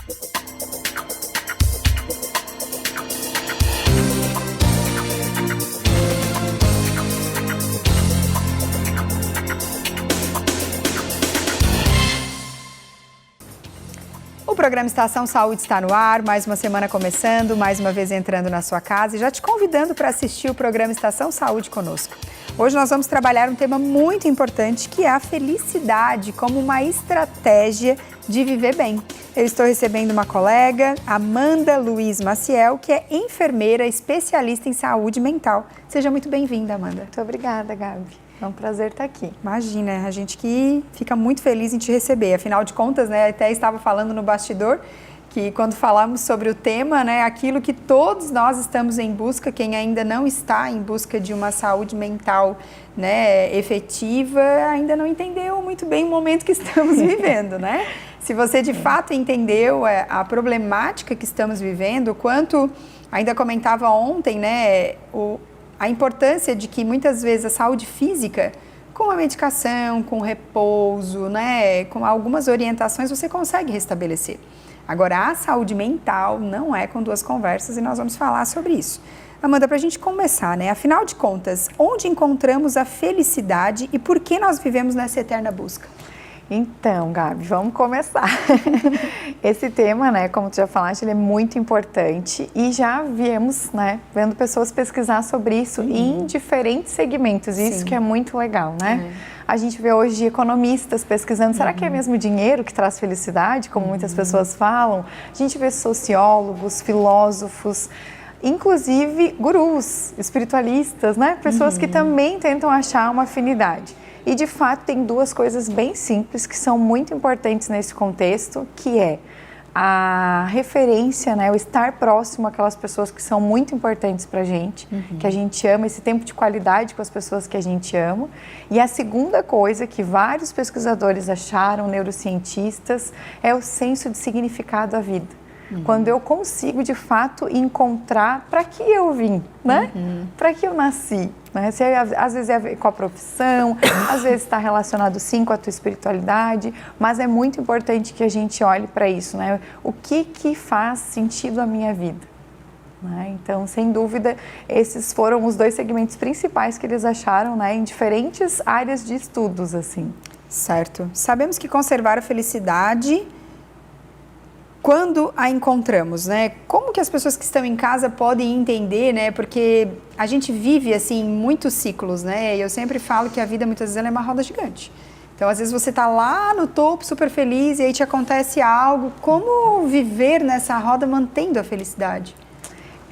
O programa Estação Saúde está no ar, mais uma semana começando, mais uma vez entrando na sua casa e já te convidando para assistir o programa Estação Saúde conosco. Hoje nós vamos trabalhar um tema muito importante que é a felicidade como uma estratégia de viver bem. Eu estou recebendo uma colega, Amanda Luiz Maciel, que é enfermeira especialista em saúde mental. Seja muito bem-vinda, Amanda. Muito obrigada, Gabi. É um prazer estar aqui. Imagina, a gente que fica muito feliz em te receber. Afinal de contas, né, até estava falando no bastidor que quando falamos sobre o tema, né, aquilo que todos nós estamos em busca, quem ainda não está em busca de uma saúde mental, né, efetiva, ainda não entendeu muito bem o momento que estamos vivendo, né? Se você de fato entendeu a problemática que estamos vivendo, o quanto, ainda comentava ontem, né, a importância de que muitas vezes a saúde física, com a medicação, com o repouso, né, com algumas orientações, você consegue restabelecer. Agora, a saúde mental não é com duas conversas e nós vamos falar sobre isso. Amanda, para a gente começar, né, afinal de contas, onde encontramos a felicidade e por que nós vivemos nessa eterna busca? Então, Gabi, vamos começar. Esse tema, né, como tu já falaste, ele é muito importante e já viemos, né, vendo pessoas pesquisar sobre isso em diferentes segmentos, e isso que é muito legal, né? A gente vê hoje economistas pesquisando, será que é mesmo dinheiro que traz felicidade, como muitas pessoas falam? A gente vê sociólogos, filósofos, inclusive gurus, espiritualistas, né? Pessoas que também tentam achar uma afinidade. E, de fato, tem duas coisas bem simples que são muito importantes nesse contexto, que é a referência, né, o estar próximo àquelas pessoas que são muito importantes para a gente, que a gente ama, esse tempo de qualidade com as pessoas que a gente ama. E a segunda coisa que vários pesquisadores acharam, neurocientistas, é o senso de significado à vida. Quando eu consigo, de fato, encontrar para que eu vim, né? Para que eu nasci. Né? Às vezes é a ver com a profissão, às vezes está relacionado sim com a tua espiritualidade, mas é muito importante que a gente olhe para isso, né? O que faz sentido à minha vida? Né? Então, sem dúvida, esses foram os dois segmentos principais que eles acharam, né, em diferentes áreas de estudos, assim. Certo. Sabemos que conservar a felicidade quando a encontramos, né? Como que as pessoas que estão em casa podem entender, né? Porque a gente vive, assim, muitos ciclos, né? E eu sempre falo que a vida, muitas vezes, ela é uma roda gigante. Então, às vezes, você tá lá no topo, super feliz, e aí te acontece algo. Como viver nessa roda mantendo a felicidade?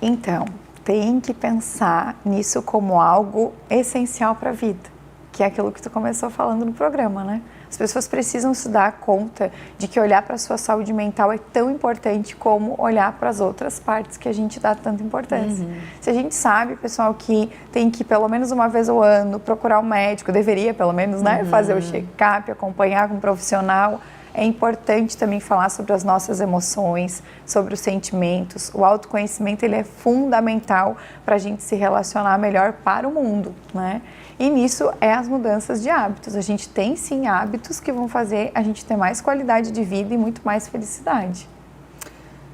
Então, tem que pensar nisso como algo essencial para a vida, que é aquilo que tu começou falando no programa, né? As pessoas precisam se dar conta de que olhar para a sua saúde mental é tão importante como olhar para as outras partes que a gente dá tanta importância. Se a gente sabe, pessoal, que tem que pelo menos uma vez ao ano procurar um médico, deveria pelo menos, né, fazer o check-up, acompanhar com um profissional, é importante também falar sobre as nossas emoções, sobre os sentimentos. O autoconhecimento, ele é fundamental para a gente se relacionar melhor para o mundo, né? E nisso é as mudanças de hábitos. A gente tem sim hábitos que vão fazer a gente ter mais qualidade de vida e muito mais felicidade.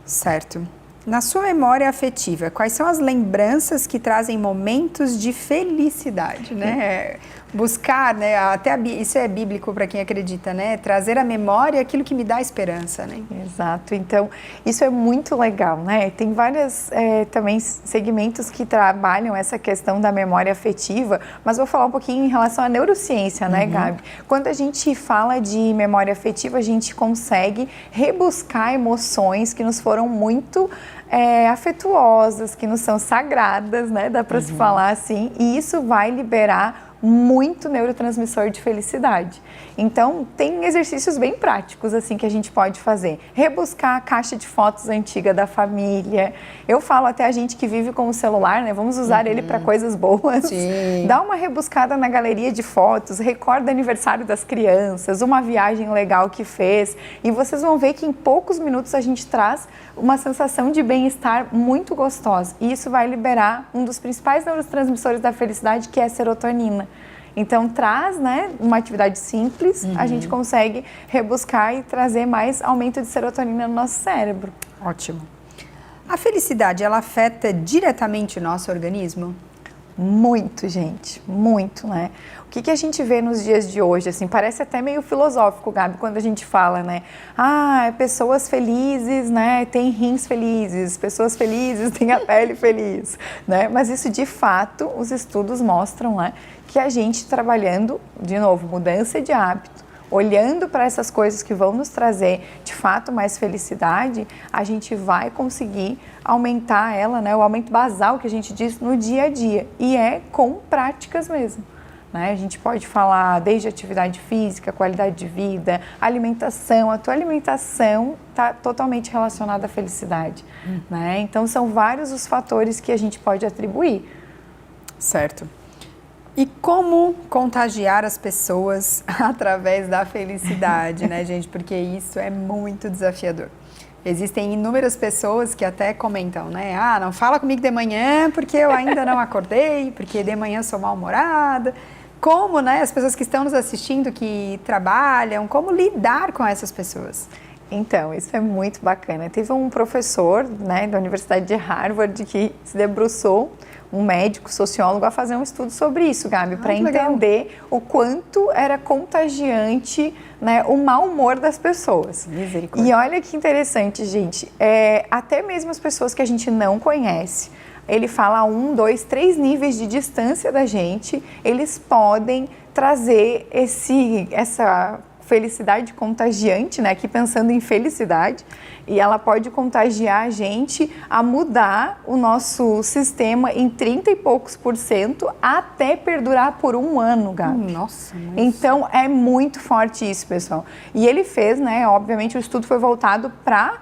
Certo. Na sua memória afetiva, quais são as lembranças que trazem momentos de felicidade, né? Buscar, né? Até isso é bíblico para quem acredita, né? Trazer à memória aquilo que me dá esperança, né? Exato. Então, isso é muito legal, né? Tem vários também segmentos que trabalham essa questão da memória afetiva, mas vou falar um pouquinho em relação à neurociência, né, Gabi? Quando a gente fala de memória afetiva, a gente consegue rebuscar emoções que nos foram muito afetuosas, que nos são sagradas, né? Dá para se falar assim, e isso vai liberar muito neurotransmissor de felicidade. Então, tem exercícios bem práticos assim que a gente pode fazer. Rebuscar a caixa de fotos antiga da família. Eu falo até a gente que vive com o celular, né? Vamos usar ele para coisas boas. Sim. Dá uma rebuscada na galeria de fotos, recorda aniversário das crianças, uma viagem legal que fez, e vocês vão ver que em poucos minutos a gente traz uma sensação de bem-estar muito gostosa. E isso vai liberar um dos principais neurotransmissores da felicidade, que é a serotonina. Então, traz, né, uma atividade simples, a gente consegue rebuscar e trazer mais aumento de serotonina no nosso cérebro. Ótimo. A felicidade, ela afeta diretamente o nosso organismo? Muito, gente, muito, né? O que a gente vê nos dias de hoje, assim, parece até meio filosófico, Gabi, quando a gente fala, né? Pessoas felizes, né, têm rins felizes, pessoas felizes têm a pele feliz, né? Mas isso, de fato, os estudos mostram, né, que a gente trabalhando, de novo, mudança de hábito, olhando para essas coisas que vão nos trazer, de fato, mais felicidade, a gente vai conseguir aumentar ela, né, o aumento basal que a gente diz no dia a dia. E é com práticas mesmo. Né? A gente pode falar desde atividade física, qualidade de vida, alimentação. A tua alimentação está totalmente relacionada à felicidade. Né? Então, são vários os fatores que a gente pode atribuir. Certo. E como contagiar as pessoas através da felicidade, né, gente? Porque isso é muito desafiador. Existem inúmeras pessoas que até comentam, né? Não fala comigo de manhã porque eu ainda não acordei, porque de manhã sou mal-humorada. Como, né, as pessoas que estão nos assistindo, que trabalham, como lidar com essas pessoas? Então, isso é muito bacana. Teve um professor, né, da Universidade de Harvard que se debruçou, um médico, sociólogo, a fazer um estudo sobre isso, Gabi, para entender o quanto era contagiante, né, o mau humor das pessoas. Misericórdia. E olha que interessante, gente, até mesmo as pessoas que a gente não conhece, ele fala 1, 2, 3 níveis de distância da gente, eles podem trazer essa felicidade contagiante, né? Aqui pensando em felicidade, e ela pode contagiar a gente a mudar o nosso sistema em 30 e poucos % até perdurar por 1 ano, Gabi. Nossa. Então, é muito forte isso, pessoal. E ele fez, né? Obviamente, o estudo foi voltado para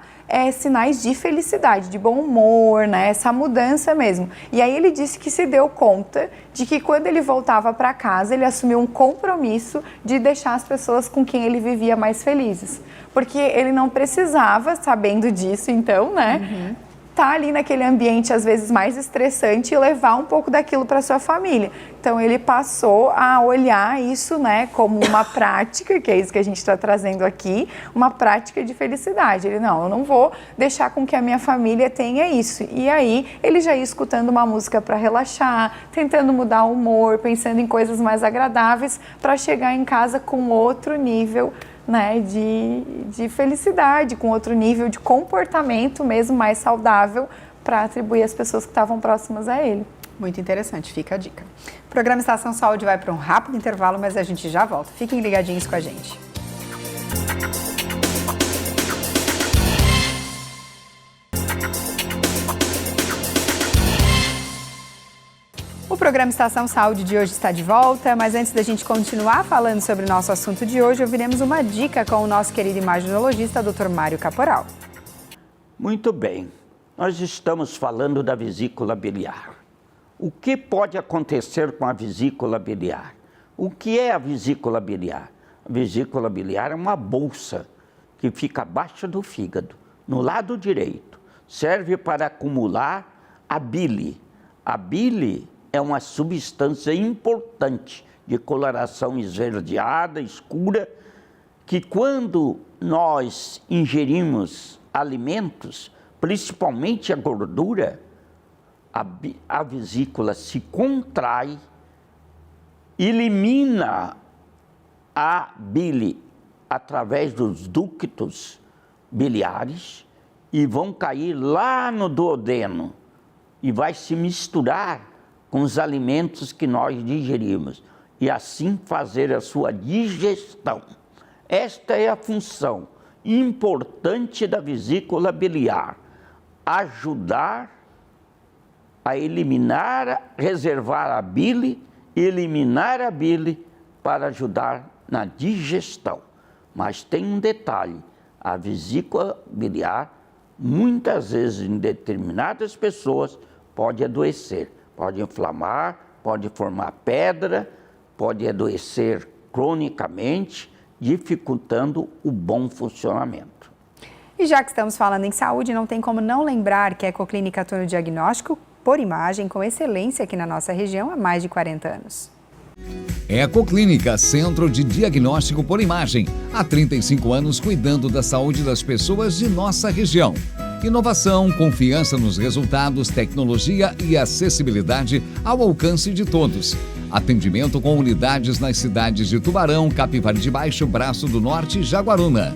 sinais de felicidade, de bom humor, né? Essa mudança mesmo. E aí ele disse que se deu conta de que quando ele voltava para casa, ele assumiu um compromisso de deixar as pessoas com quem ele vivia mais felizes. Porque ele não precisava, sabendo disso, então, né? Tá ali naquele ambiente, às vezes, mais estressante e levar um pouco daquilo para sua família. Então, ele passou a olhar isso, né, como uma prática, que é isso que a gente está trazendo aqui, uma prática de felicidade. Ele, não, eu não vou deixar com que a minha família tenha isso. E aí, ele já ia escutando uma música para relaxar, tentando mudar o humor, pensando em coisas mais agradáveis, para chegar em casa com outro nível, né, de felicidade, com outro nível de comportamento mesmo mais saudável para atribuir às pessoas que estavam próximas a ele. Muito interessante, fica a dica. O programa Estação Saúde vai para um rápido intervalo, mas a gente já volta. Fiquem ligadinhos com a gente. O programa Estação Saúde de hoje está de volta, mas antes da gente continuar falando sobre o nosso assunto de hoje, ouviremos uma dica com o nosso querido imaginologista, Dr. Mário Caporal. Muito bem, nós estamos falando da vesícula biliar. O que pode acontecer com a vesícula biliar? O que é a vesícula biliar? A vesícula biliar é uma bolsa que fica abaixo do fígado, no lado direito. Serve para acumular a bile. A bile é uma substância importante de coloração esverdeada, escura, que quando nós ingerimos alimentos, principalmente a gordura, a vesícula se contrai, elimina a bile através dos ductos biliares e vão cair lá no duodeno e vai se misturar com os alimentos que nós digerimos e assim fazer a sua digestão. Esta é a função importante da vesícula biliar, ajudar a eliminar, reservar a bile, eliminar a bile para ajudar na digestão. Mas tem um detalhe, a vesícula biliar, muitas vezes em determinadas pessoas, pode adoecer. Pode inflamar, pode formar pedra, pode adoecer cronicamente, dificultando o bom funcionamento. E já que estamos falando em saúde, não tem como não lembrar que a Ecoclínica atua no diagnóstico por imagem com excelência aqui na nossa região há mais de 40 anos. Ecoclínica, Centro de Diagnóstico por Imagem. Há 35 anos cuidando da saúde das pessoas de nossa região. Inovação, confiança nos resultados, tecnologia e acessibilidade ao alcance de todos. Atendimento com unidades nas cidades de Tubarão, Capivari de Baixo, Braço do Norte e Jaguaruna.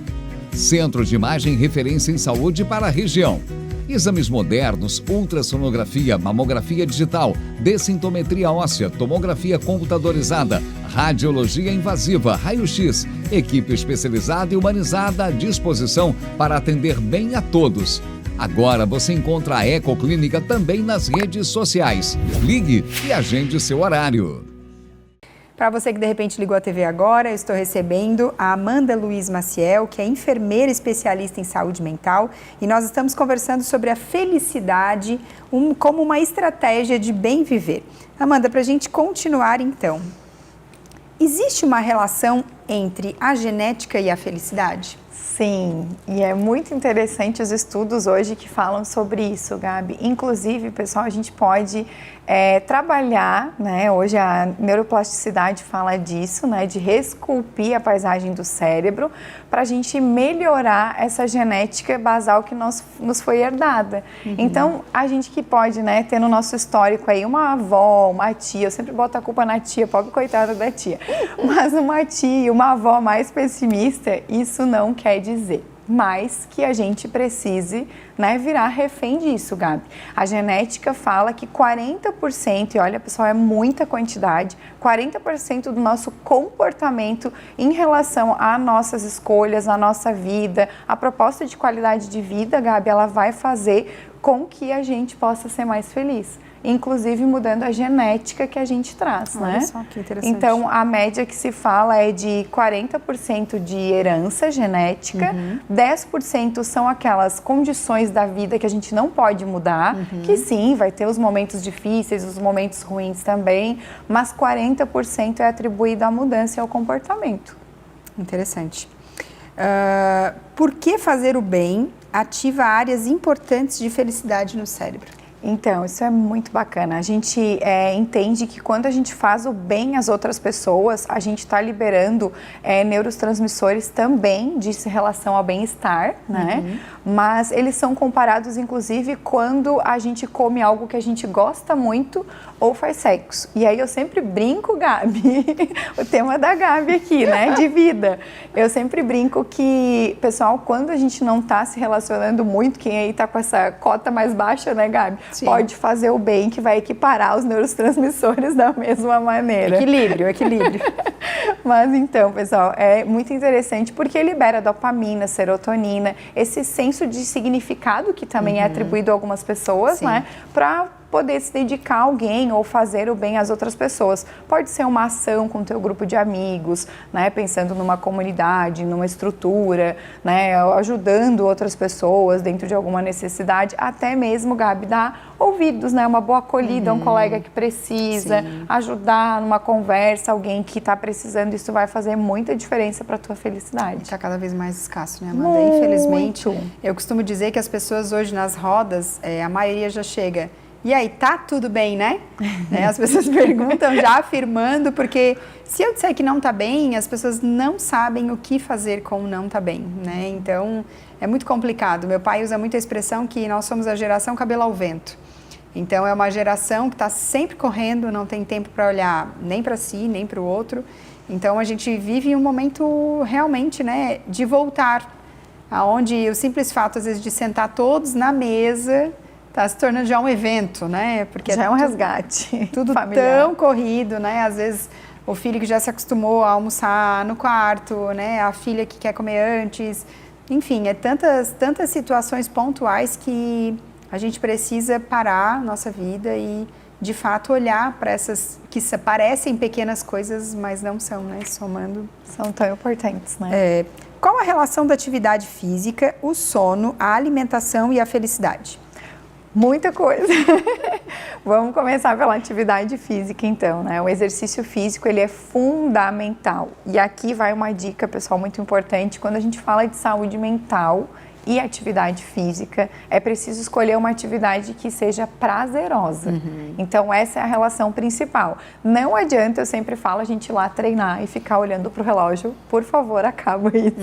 Centro de Imagem referência em saúde para a região. Exames modernos, ultrassonografia, mamografia digital, dessintometria óssea, tomografia computadorizada, radiologia invasiva, raio-x, equipe especializada e humanizada à disposição para atender bem a todos. Agora você encontra a Ecoclínica também nas redes sociais. Ligue e agende seu horário. Para você que de repente ligou a TV agora, eu estou recebendo a Amanda Luiz Maciel, que é enfermeira especialista em saúde mental, e nós estamos conversando sobre a felicidade como uma estratégia de bem viver. Amanda, para a gente continuar então, existe uma relação entre a genética e a felicidade? Sim, e é muito interessante os estudos hoje que falam sobre isso, Gabi. Inclusive, pessoal, a gente pode trabalhar, né? Hoje a neuroplasticidade fala disso, né? De reesculpir a paisagem do cérebro para a gente melhorar essa genética basal que nos foi herdada. Então, a gente que pode, né, ter no nosso histórico aí uma avó, uma tia, eu sempre boto a culpa na tia, pobre coitada da tia, mas uma tia, uma avó mais pessimista, isso não quer dizer. Mas que a gente precise, né, virar refém disso, Gabi. A genética fala que 40%, e olha pessoal, é muita quantidade, 40% do nosso comportamento em relação a nossas escolhas, a nossa vida, a proposta de qualidade de vida, Gabi, ela vai fazer com que a gente possa ser mais feliz. Inclusive mudando a genética que a gente traz, Olha né? só que interessante. Então, a média que se fala é de 40% de herança genética, 10% são aquelas condições da vida que a gente não pode mudar, que sim, vai ter os momentos difíceis, os momentos ruins também, mas 40% é atribuído à mudança e ao comportamento. Interessante. Por que fazer o bem ativa áreas importantes de felicidade no cérebro? Então, isso é muito bacana. A gente entende que quando a gente faz o bem às outras pessoas, a gente está liberando neurotransmissores também de relação ao bem-estar, né? Mas eles são comparados, inclusive, quando a gente come algo que a gente gosta muito ou faz sexo. E aí eu sempre brinco, Gabi, o tema da Gabi aqui, né? De vida. Eu sempre brinco que, pessoal, quando a gente não está se relacionando muito, quem aí está com essa cota mais baixa, né, Gabi? Sim. Pode fazer o bem que vai equiparar os neurotransmissores da mesma maneira. Equilíbrio, equilíbrio. Mas então, pessoal, é muito interessante porque libera dopamina, serotonina, esse senso de significado que também é atribuído a algumas pessoas, né? Para poder se dedicar a alguém ou fazer o bem às outras pessoas. Pode ser uma ação com o teu grupo de amigos, né, pensando numa comunidade, numa estrutura, né, ajudando outras pessoas dentro de alguma necessidade, até mesmo, Gabi, dar ouvidos, né, uma boa acolhida a um colega que precisa, ajudar numa conversa, alguém que está precisando, isso vai fazer muita diferença para a tua felicidade. Está cada vez mais escasso, né, Amanda? Infelizmente, eu costumo dizer que as pessoas hoje nas rodas, a maioria já chega... E aí, tá tudo bem, né? As pessoas perguntam já afirmando, porque se eu disser que não tá bem, as pessoas não sabem o que fazer com não tá bem, né? Então, é muito complicado. Meu pai usa muito a expressão que nós somos a geração cabelo ao vento. Então, é uma geração que está sempre correndo, não tem tempo para olhar nem para si, nem para o outro. Então, a gente vive um momento realmente, né, de voltar, aonde o simples fato, às vezes, de sentar todos na mesa... Está se tornando já um evento, né? Porque já é um resgate. Tudo familiar. Tão corrido, né? Às vezes o filho que já se acostumou a almoçar no quarto, né? A filha que quer comer antes. Enfim, tantas situações pontuais que a gente precisa parar a nossa vida e, de fato, olhar para essas que parecem pequenas coisas, mas não são, né? Somando. São tão importantes, né? Qual a relação da atividade física, o sono, a alimentação e a felicidade? Muita coisa. Vamos começar pela atividade física, então, né? O exercício físico, ele é fundamental. E aqui vai uma dica, pessoal, muito importante. Quando a gente fala de saúde mental e atividade física, é preciso escolher uma atividade que seja prazerosa. Então, essa é a relação principal. Não adianta, eu sempre falo, a gente ir lá treinar e ficar olhando para o relógio. Por favor, acaba isso.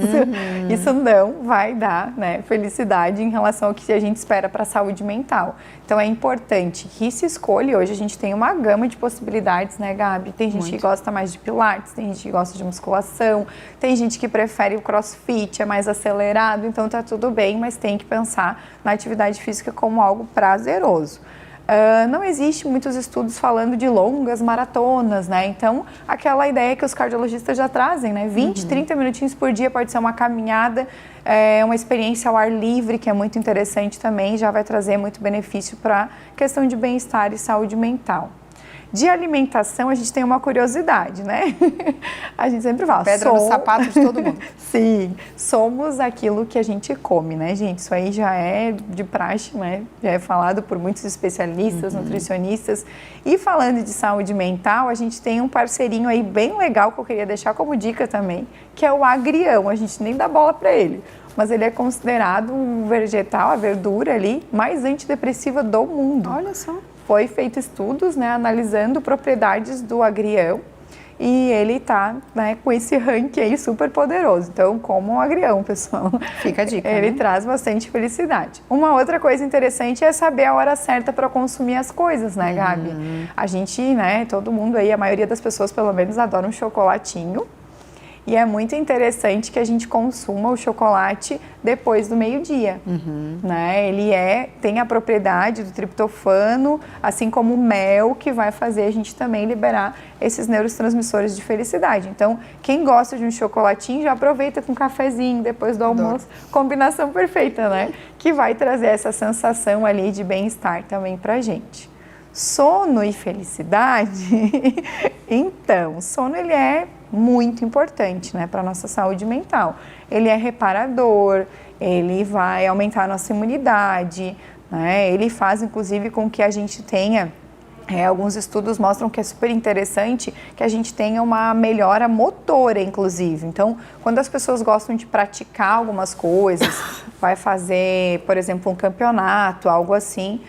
Isso não vai dar, né, felicidade em relação ao que a gente espera para a saúde mental. Então, é importante que se escolha. Hoje a gente tem uma gama de possibilidades, né, Gabi? Tem gente que gosta mais de pilates, tem gente que gosta de musculação, tem gente que prefere o crossfit, é mais acelerado, então tá tudo bem, mas tem que pensar na atividade física como algo prazeroso. Não existe muitos estudos falando de longas maratonas, né? Então, aquela ideia que os cardiologistas já trazem, né? 20, 30 minutinhos por dia pode ser uma caminhada, uma experiência ao ar livre, que é muito interessante também, já vai trazer muito benefício para a questão de bem-estar e saúde mental. De alimentação, a gente tem uma curiosidade, né? A gente sempre fala... Pedra no sapato de todo mundo. Sim, somos aquilo que a gente come, né, gente? Isso aí já é de praxe, né? Já é falado por muitos especialistas, nutricionistas. E falando de saúde mental, a gente tem um parceirinho aí bem legal que eu queria deixar como dica também, que é o agrião. A gente nem dá bola para ele, mas ele é considerado um vegetal, a verdura ali, mais antidepressiva do mundo. Olha só. Foi feito estudos, né, analisando propriedades do agrião e ele está, né, com esse ranking aí super poderoso. Então, como um agrião, pessoal. Fica a dica, Ele né? traz bastante felicidade. Uma outra coisa interessante é saber a hora certa para consumir as coisas, né, Gabi? A gente, né, todo mundo aí, a maioria das pessoas pelo menos adora um chocolatinho. E é muito interessante que a gente consuma o chocolate depois do meio-dia, né? Ele tem a propriedade do triptofano, assim como o mel, que vai fazer a gente também liberar esses neurotransmissores de felicidade. Então, quem gosta de um chocolatinho, já aproveita com um cafezinho depois do almoço. Combinação perfeita, né? Que vai trazer essa sensação ali de bem-estar também pra gente. Sono e felicidade, então, sono ele é muito importante, né, para a nossa saúde mental. Ele é reparador, ele vai aumentar a nossa imunidade, né, ele faz inclusive com que a gente tenha, alguns estudos mostram que é super interessante que a gente tenha uma melhora motora, inclusive. Então, quando as pessoas gostam de praticar algumas coisas, vai fazer, por exemplo, um campeonato, algo assim,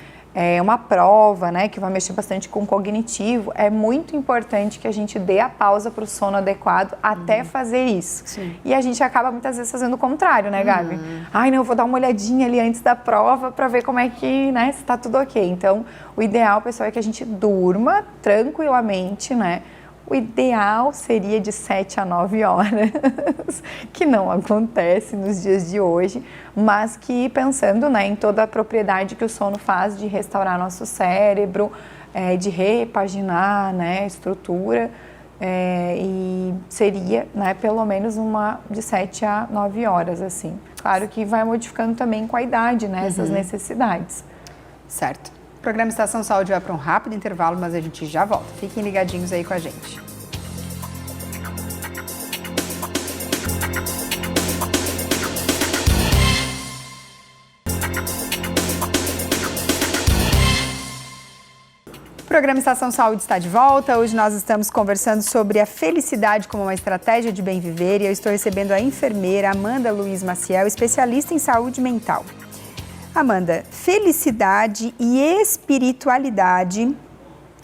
uma prova, né, que vai mexer bastante com o cognitivo, é muito importante que a gente dê a pausa para o sono adequado até fazer isso. Sim. E a gente acaba muitas vezes fazendo o contrário, né, Gabi? Ai, não, eu vou dar uma olhadinha ali antes da prova para ver como é que, né, se está tudo ok. Então, o ideal, pessoal, é que a gente durma tranquilamente, né? O ideal seria de 7 a 9 horas, que não acontece nos dias de hoje, mas que pensando, né, em toda a propriedade que o sono faz de restaurar nosso cérebro, de repaginar, né, a estrutura, e seria, né, pelo menos uma de 7 a 9 horas, assim. Claro que vai modificando também com a idade, né, essas necessidades. Certo. O programa Estação Saúde vai para um rápido intervalo, mas a gente já volta. Fiquem ligadinhos aí com a gente. O programa Estação Saúde está de volta. Hoje nós estamos conversando sobre a felicidade como uma estratégia de bem viver e eu estou recebendo a enfermeira Amanda Luiz Maciel, especialista em saúde mental. Amanda, felicidade e espiritualidade,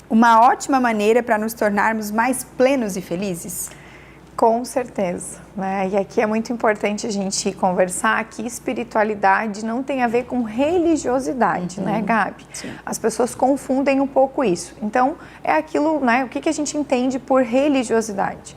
uma ótima maneira para nos tornarmos mais plenos e felizes? Com certeza, né? E aqui é muito importante a gente conversar que espiritualidade não tem a ver com religiosidade, né, Gabi? Sim. As pessoas confundem um pouco isso. Então, é aquilo, né? O que a gente entende por religiosidade?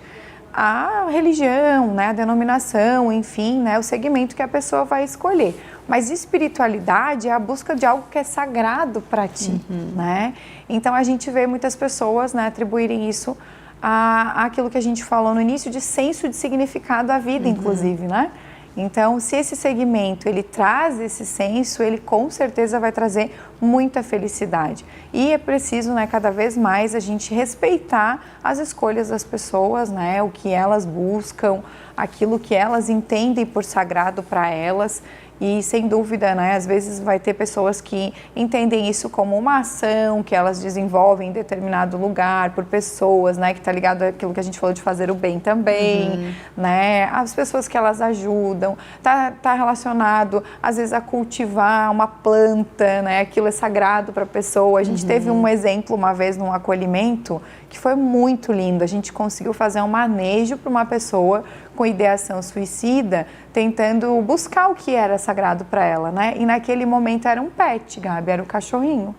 A religião, né, a denominação, enfim, né, o segmento que a pessoa vai escolher. Mas espiritualidade é a busca de algo que é sagrado para ti, né? Então, a gente vê muitas pessoas, né, atribuírem isso àquilo que a gente falou no início de senso de significado à vida, inclusive, né? Então, se esse segmento, ele traz esse senso, ele com certeza vai trazer muita felicidade. E é preciso, né, cada vez mais a gente respeitar as escolhas das pessoas, né, o que elas buscam, aquilo que elas entendem por sagrado para elas. E sem dúvida, né, às vezes vai ter pessoas que entendem isso como uma ação que elas desenvolvem em determinado lugar, por pessoas, né, que está ligado àquilo que a gente falou de fazer o bem também, né, as pessoas que elas ajudam, tá relacionado às vezes a cultivar uma planta, né, aquilo é sagrado para a pessoa. A gente teve um exemplo uma vez num acolhimento que foi muito lindo. A gente conseguiu fazer um manejo para uma pessoa com ideação suicida, tentando buscar o que era sagrado para ela, né? E naquele momento era um pet, Gabi, era o cachorrinho.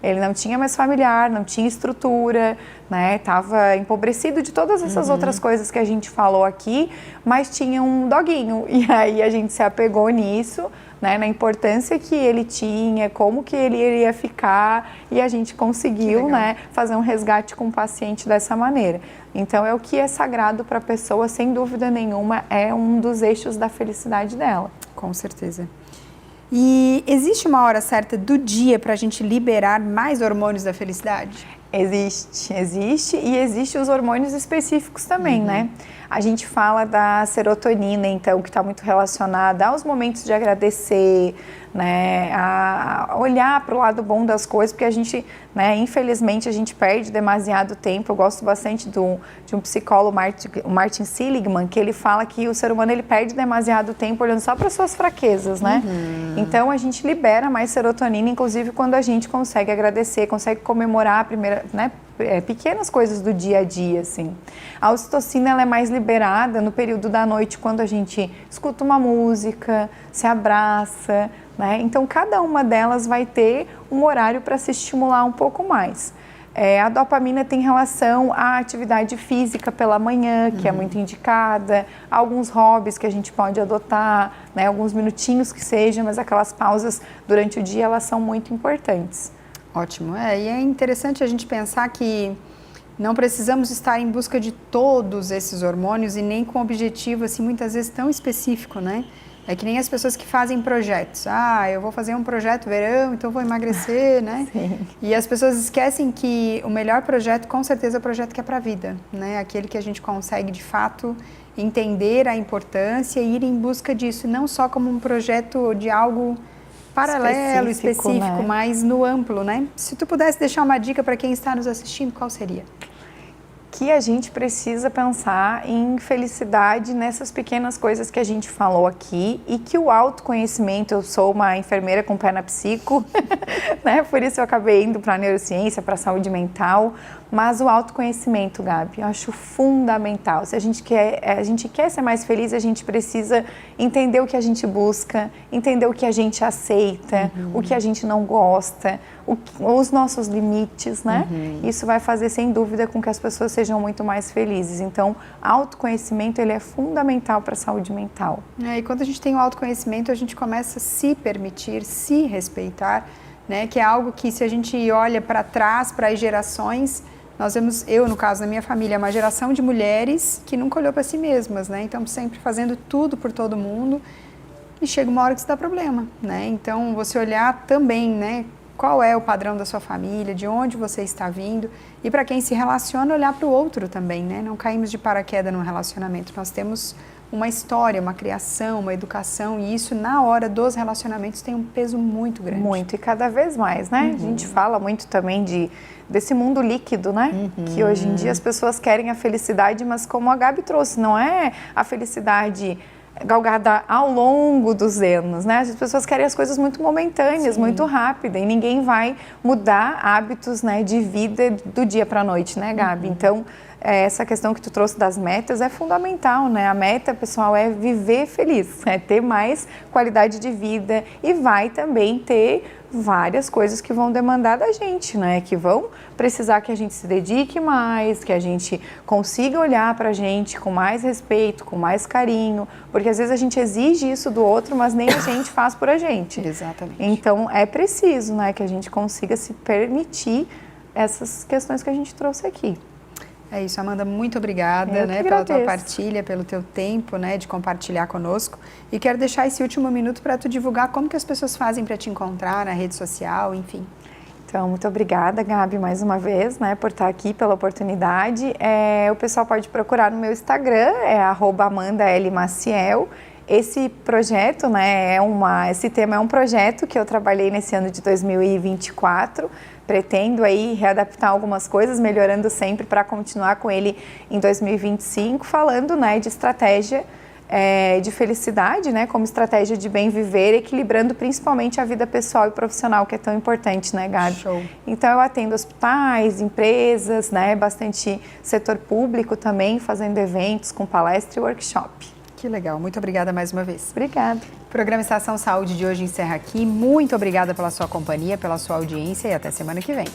Ele não tinha mais familiar, não tinha estrutura, né? Tava empobrecido de todas essas outras coisas que a gente falou aqui, mas tinha um doguinho. E aí a gente se apegou nisso, né? Na importância que ele tinha, como que ele iria ficar, e a gente conseguiu, né, fazer um resgate com o paciente dessa maneira. Então, é o que é sagrado para a pessoa, sem dúvida nenhuma, é um dos eixos da felicidade dela. Com certeza. E existe uma hora certa do dia para a gente liberar mais hormônios da felicidade? Existe e existe os hormônios específicos também, né? A gente fala da serotonina, então, que está muito relacionada aos momentos de agradecer, né? A olhar para o lado bom das coisas, porque a gente, né, infelizmente, a gente perde demasiado tempo. Eu gosto bastante de um psicólogo, o Martin Seligman, que ele fala que o ser humano ele perde demasiado tempo olhando só para suas fraquezas, né? Então, a gente libera mais serotonina, inclusive quando a gente consegue agradecer, consegue comemorar a primeira, né, pequenas coisas do dia a dia, assim. A ocitocina, ela é mais liberada no período da noite, quando a gente escuta uma música, se abraça, né? Então, cada uma delas vai ter um horário para se estimular um pouco mais. A dopamina tem relação à atividade física pela manhã, que é muito indicada, alguns hobbies que a gente pode adotar, né? Alguns minutinhos que sejam, mas aquelas pausas durante o dia, elas são muito importantes. Ótimo. E é interessante a gente pensar que não precisamos estar em busca de todos esses hormônios e nem com um objetivo, assim, muitas vezes tão específico, né? É que nem as pessoas que fazem projetos. Eu vou fazer um projeto verão, então vou emagrecer, né? Sim. E as pessoas esquecem que o melhor projeto, com certeza, é o projeto que é para a vida, né? Aquele que a gente consegue, de fato, entender a importância e ir em busca disso, não só como um projeto de algo paralelo, específico, né? Mas no amplo, né? Se tu pudesse deixar uma dica para quem está nos assistindo, qual seria? Que a gente precisa pensar em felicidade nessas pequenas coisas que a gente falou aqui, e que o autoconhecimento, eu sou uma enfermeira com pé na psico, né? Por isso eu acabei indo para a neurociência, para a saúde mental, mas o autoconhecimento, Gabi, eu acho fundamental. Se a gente quer ser mais feliz, a gente precisa entender o que a gente busca, entender o que a gente aceita, o que a gente não gosta, os nossos limites, né? Isso vai fazer, sem dúvida, com que as pessoas sejam muito mais felizes. Então, autoconhecimento, ele é fundamental para a saúde mental. E quando a gente tem o autoconhecimento, a gente começa a se permitir, se respeitar, né? Que é algo que, se a gente olha para trás, para as gerações, nós vemos, eu no caso da minha família, uma geração de mulheres que nunca olhou para si mesmas, né? Então, sempre fazendo tudo por todo mundo, e chega uma hora que isso dá problema, né? Então, você olhar também, né? Qual é o padrão da sua família, de onde você está vindo, e para quem se relaciona, olhar para o outro também, né? Não caímos de paraquedas num relacionamento, nós temos uma história, uma criação, uma educação, e isso na hora dos relacionamentos tem um peso muito grande. Muito, e cada vez mais, né? A gente fala muito também desse mundo líquido, né? Que hoje em dia as pessoas querem a felicidade, mas como a Gabi trouxe, não é a felicidade galgada ao longo dos anos, né? As pessoas querem as coisas muito momentâneas, muito rápida, e ninguém vai mudar hábitos, né, de vida do dia para a noite, né, Gabi? Então, essa questão que tu trouxe das metas é fundamental, né? A meta, pessoal, é viver feliz, é ter mais qualidade de vida, e vai também ter várias coisas que vão demandar da gente, né? Que vão precisar que a gente se dedique mais, que a gente consiga olhar pra gente com mais respeito, com mais carinho, porque às vezes a gente exige isso do outro, mas nem a gente faz por a gente. Exatamente. Então, é preciso, né, que a gente consiga se permitir essas questões que a gente trouxe aqui. É isso, Amanda, muito obrigada, né, pela tua partilha, pelo teu tempo, né, de compartilhar conosco. E quero deixar esse último minuto para tu divulgar como que as pessoas fazem para te encontrar na rede social, enfim. Então, muito obrigada, Gabi, mais uma vez, né, por estar aqui, pela oportunidade. O pessoal pode procurar no meu Instagram, @AmandaLMaciel, esse projeto, né, esse tema é um projeto que eu trabalhei nesse ano de 2024. Pretendo aí readaptar algumas coisas, melhorando sempre para continuar com ele em 2025, falando, né, de estratégia de felicidade, né, como estratégia de bem viver, equilibrando principalmente a vida pessoal e profissional, que é tão importante, né, Gabi? Show. Então eu atendo hospitais, empresas, né, bastante setor público também, fazendo eventos com palestra e workshop. Que legal, muito obrigada mais uma vez. Obrigada. O programa Estação Saúde de hoje encerra aqui. Muito obrigada pela sua companhia, pela sua audiência e até semana que vem.